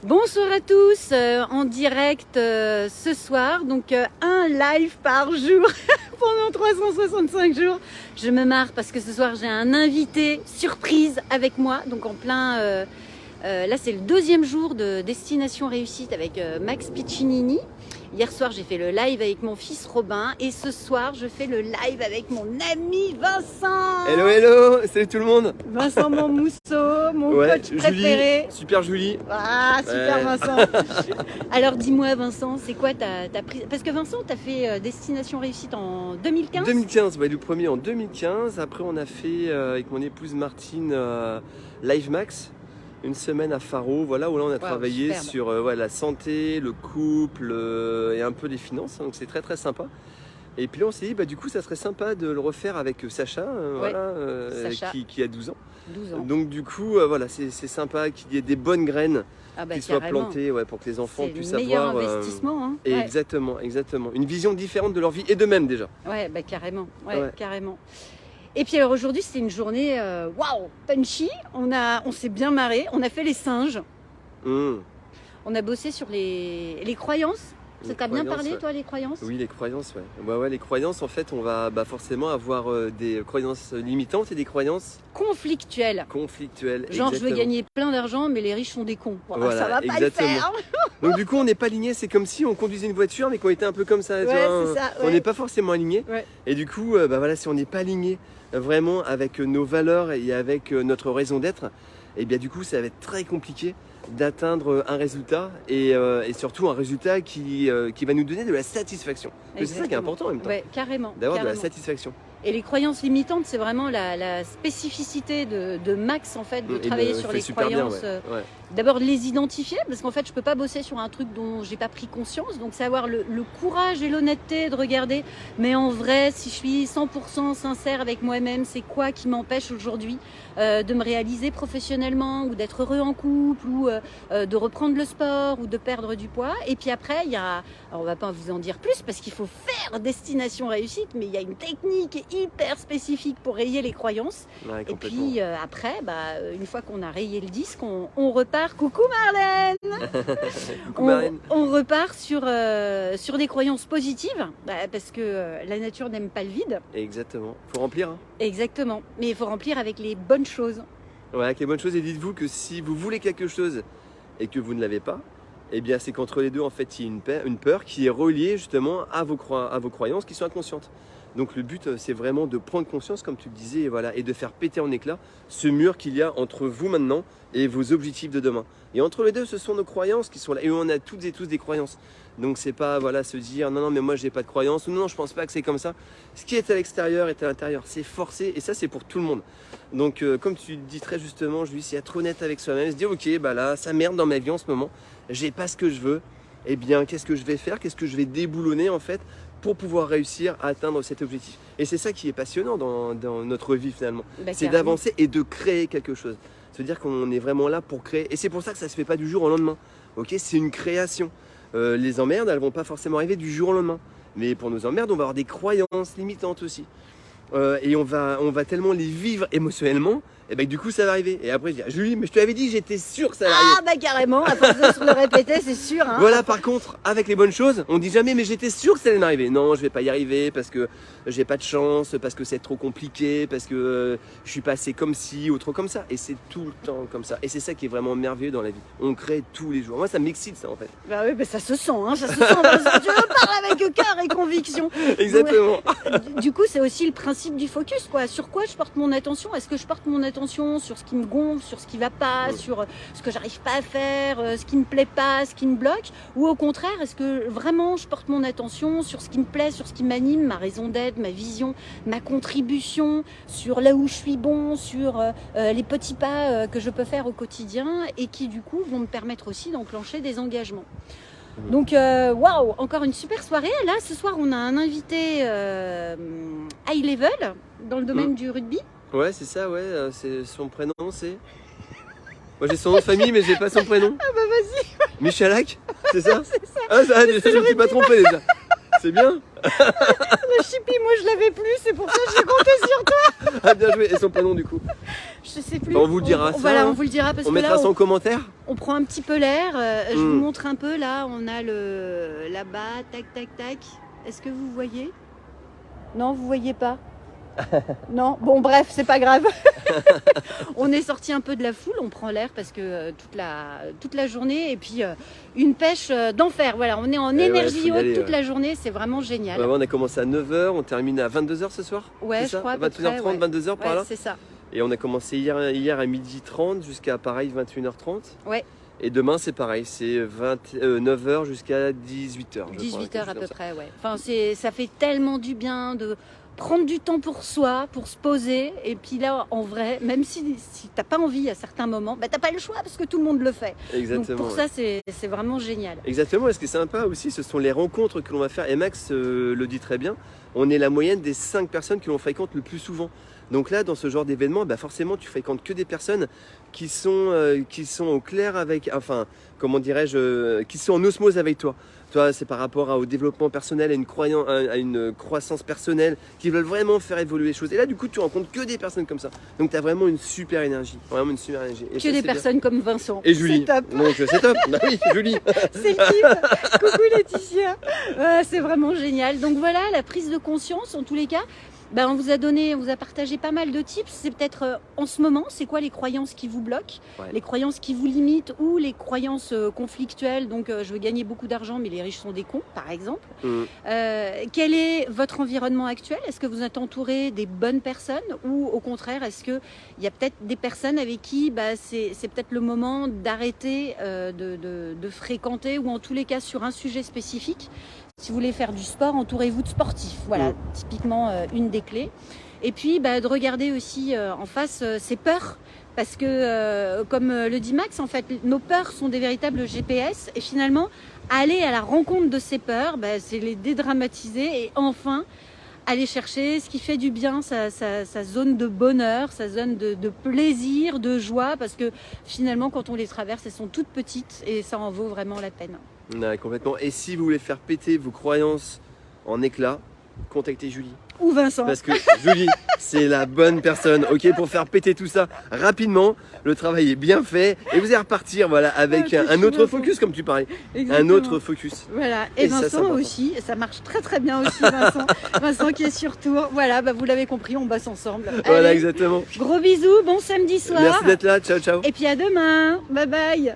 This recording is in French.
Bonsoir à tous, en direct ce soir, donc un live par jour pendant 365 jours. Je me marre parce que ce soir j'ai un invité surprise avec moi, donc en plein... là c'est le deuxième jour de Destination Réussite avec Max Piccinini. Hier soir j'ai fait le live avec mon fils Robin et ce soir je fais le live avec mon ami Vincent. Hello hello, salut tout le monde. Vincent mon mousseau, mon coach préféré. Julie, super Julie. Ah super Vincent. Alors dis-moi Vincent, c'est quoi ta prise? Parce que Vincent t'as fait Destination Réussite en 2015. 2015, ouais, le premier en 2015. Après on a fait avec mon épouse Martine Live Max. Une semaine à Faro, voilà, où là on a travaillé sur la santé, le couple et un peu les finances, donc c'est très très sympa. Et puis là on s'est dit, du coup ça serait sympa de le refaire avec Sacha, Sacha. Qui a 12 ans. 12 ans. Donc du coup, c'est sympa qu'il y ait des bonnes graines qui soient plantées pour que les enfants puissent avoir... C'est le meilleur investissement. Hein. Exactement, exactement. Une vision différente de leur vie et d'eux-mêmes déjà. Ouais, carrément, carrément. Et puis alors aujourd'hui c'était une journée punchy, on s'est bien marré, on a fait les singes, on a bossé sur les croyances. Ça t'a bien parlé toi les croyances? Oui les croyances, les croyances en fait on va forcément avoir des croyances limitantes et des croyances conflictuelles. Genre exactement. Je veux gagner plein d'argent mais les riches sont des cons, ça va pas le faire. Donc du coup on n'est pas aligné, c'est comme si on conduisait une voiture mais qu'on était un peu comme ça, on n'est pas forcément aligné et du coup si on n'est pas aligné vraiment avec nos valeurs et avec notre raison d'être, et bien du coup ça va être très compliqué d'atteindre un résultat et surtout un résultat qui va nous donner de la satisfaction. C'est ça qui est important en même temps. Carrément. D'avoir de la satisfaction. Et les croyances limitantes, c'est vraiment la spécificité de Max en fait, de travailler sur les croyances. D'abord les identifier, parce qu'en fait je peux pas bosser sur un truc dont j'ai pas pris conscience, donc c'est avoir le courage et l'honnêteté de regarder, mais en vrai si je suis 100% sincère avec moi-même, c'est quoi qui m'empêche aujourd'hui de me réaliser professionnellement, ou d'être heureux en couple, ou de reprendre le sport, ou de perdre du poids. Et puis après il y a, alors on va pas vous en dire plus parce qu'il faut faire Destination Réussite, mais il y a une technique hyper spécifique pour rayer les croyances. Et puis après, une fois qu'on a rayé le disque, on repart. Coucou Marlène. Coucou Marlène. On repart sur des croyances positives, parce que la nature n'aime pas le vide. Exactement. Faut remplir. Hein. Exactement. Mais il faut remplir avec les bonnes choses. Ouais, avec les bonnes choses. Et dites-vous que si vous voulez quelque chose et que vous ne l'avez pas, eh bien c'est qu'entre les deux en fait il y a une peur qui est reliée justement à vos croyances qui sont inconscientes. Donc le but c'est vraiment de prendre conscience comme tu le disais et de faire péter en éclats ce mur qu'il y a entre vous maintenant et vos objectifs de demain. Et entre les deux ce sont nos croyances qui sont là et on a toutes et tous des croyances. Donc c'est pas se dire non mais moi j'ai pas de croyances ou non je pense pas que c'est comme ça. Ce qui est à l'extérieur est à l'intérieur, c'est forcé et ça c'est pour tout le monde. Donc comme tu dis très justement, je lui c'est être honnête avec soi-même, se dire ok là ça merde dans ma vie en ce moment, j'ai pas ce que je veux, eh bien qu'est-ce que je vais faire, qu'est-ce que je vais déboulonner en fait pour pouvoir réussir à atteindre cet objectif. Et c'est ça qui est passionnant dans notre vie finalement, c'est d'avancer et de créer quelque chose. Se dire qu'on est vraiment là pour créer et c'est pour ça que ça se fait pas du jour au lendemain. Ok, c'est une création. Les emmerdes elles vont pas forcément arriver du jour au lendemain, mais pour nos emmerdes on va avoir des croyances limitantes aussi. Et on va tellement les vivre émotionnellement, et du coup ça va arriver. Et après je dis Julie, mais je te l'avais dit, j'étais sûr que ça allait arriver. Ah carrément, à force de se le répéter, c'est sûr. Hein. Voilà, par contre, avec les bonnes choses, on dit jamais mais j'étais sûr que ça allait m'arriver. Non, je vais pas y arriver parce que j'ai pas de chance, parce que c'est trop compliqué, parce que je suis pas assez comme ci ou trop comme ça. Et c'est tout le temps comme ça. Et c'est ça qui est vraiment merveilleux dans la vie. On crée tous les jours. Moi ça m'excite ça en fait. Bah oui, ça se sent, ça se sent. Tu parles avec cœur et conviction. Exactement. Du coup, c'est aussi le principe du focus, quoi. Sur quoi je porte mon attention? Est-ce que je porte mon attention sur ce qui me gonfle, sur ce qui va pas, sur ce que j'arrive pas à faire, ce qui me plaît pas, ce qui me bloque? Ou au contraire, est-ce que vraiment je porte mon attention sur ce qui me plaît, sur ce qui m'anime, ma raison d'être, ma vision, ma contribution, sur là où je suis bon, sur les petits pas que je peux faire au quotidien et qui du coup vont me permettre aussi d'enclencher des engagements. Donc encore une super soirée. Là ce soir on a un invité high level dans le domaine du rugby. Ouais c'est ça, c'est son prénom c'est... Moi j'ai son nom de famille mais j'ai pas son prénom. Ah bah vas-y. Michalak, c'est ça? C'est ça. Ah ça, je me suis pas trompé déjà. C'est bien. Le chippy moi je l'avais plus, c'est pour ça que j'ai compté sur toi. Ah bien joué, et son prénom du coup? Je sais plus. On vous le dira. Voilà, on vous le dira parce on que mettra là, ça en commentaire. On prend un petit peu l'air. Je vous montre un peu là. On a le là-bas, tac, tac, tac. Est-ce que vous voyez? Non, vous voyez pas? Non, bon bref, c'est pas grave. On est sorti un peu de la foule, on prend l'air parce que toute la journée et puis une pêche d'enfer. Voilà, on est en énergie haute toute la journée, c'est vraiment génial. Ouais, on a commencé à 9h, on termine à 22h ce soir. Ouais, je crois. 21h30, 22h par là. C'est ça. Et on a commencé hier à 12h30 jusqu'à pareil 21h30. Ouais. Et demain c'est pareil, c'est 9h jusqu'à 18h. 18h à peu près, ouais. Enfin, ça fait tellement du bien de prendre du temps pour soi, pour se poser. Et puis là, en vrai, même si t'as pas envie à certains moments, bah t'as pas le choix parce que tout le monde le fait. Exactement. Donc pour ça, c'est vraiment génial. Exactement. Et ce qui est sympa aussi, ce sont les rencontres que l'on va faire. Et Max le dit très bien, on est la moyenne des 5 personnes que l'on fréquente le plus souvent. Donc là, dans ce genre d'événement, bah forcément, tu fréquentes que des personnes qui sont au clair avec, enfin, comment dirais-je, qui sont en osmose avec toi. Toi, c'est par rapport au développement personnel, à une croissance personnelle, qui veulent vraiment faire évoluer les choses. Et là, du coup, tu rencontres que des personnes comme ça. Donc, tu as vraiment une super énergie. Vraiment une super énergie. Et que des personnes comme Vincent. Et Julie. C'est top. Donc, c'est top. Bah oui, Julie. C'est le kiff. Coucou Laetitia. C'est vraiment génial. Donc voilà, la prise de conscience, en tous les cas. Ben, on vous a partagé pas mal de tips. C'est peut-être en ce moment, c'est quoi les croyances qui vous bloquent, les croyances qui vous limitent ou les croyances conflictuelles. Donc, je veux gagner beaucoup d'argent, mais les riches sont des cons, par exemple. Quel est votre environnement actuel? Est-ce que vous êtes entouré des bonnes personnes ou au contraire, est-ce qu'il y a peut-être des personnes avec qui c'est peut-être le moment d'arrêter de fréquenter ou en tous les cas sur un sujet spécifique? Si vous voulez faire du sport, entourez-vous de sportifs. Voilà, typiquement une des clés. Et puis, de regarder aussi en face ses peurs. Parce que, comme le dit Max, en fait, nos peurs sont des véritables GPS. Et finalement, aller à la rencontre de ces peurs, c'est les dédramatiser et enfin aller chercher ce qui fait du bien, sa zone de bonheur, sa zone de plaisir, de joie. Parce que finalement, quand on les traverse, elles sont toutes petites et ça en vaut vraiment la peine. Ouais, complètement. Et si vous voulez faire péter vos croyances en éclats, contactez Julie. Ou Vincent. Parce que Julie, c'est la bonne personne, ok, pour faire péter tout ça rapidement. Le travail est bien fait et vous allez repartir, voilà, avec un autre focus, comme tu parlais. Exactement. Un autre focus. Voilà. Et Vincent aussi, ça marche très très bien aussi, Vincent. Vincent qui est sur tour. Voilà, vous l'avez compris, on bosse ensemble. Voilà, allez, exactement. Gros bisous, bon samedi soir. Merci d'être là, ciao ciao. Et puis à demain, bye bye.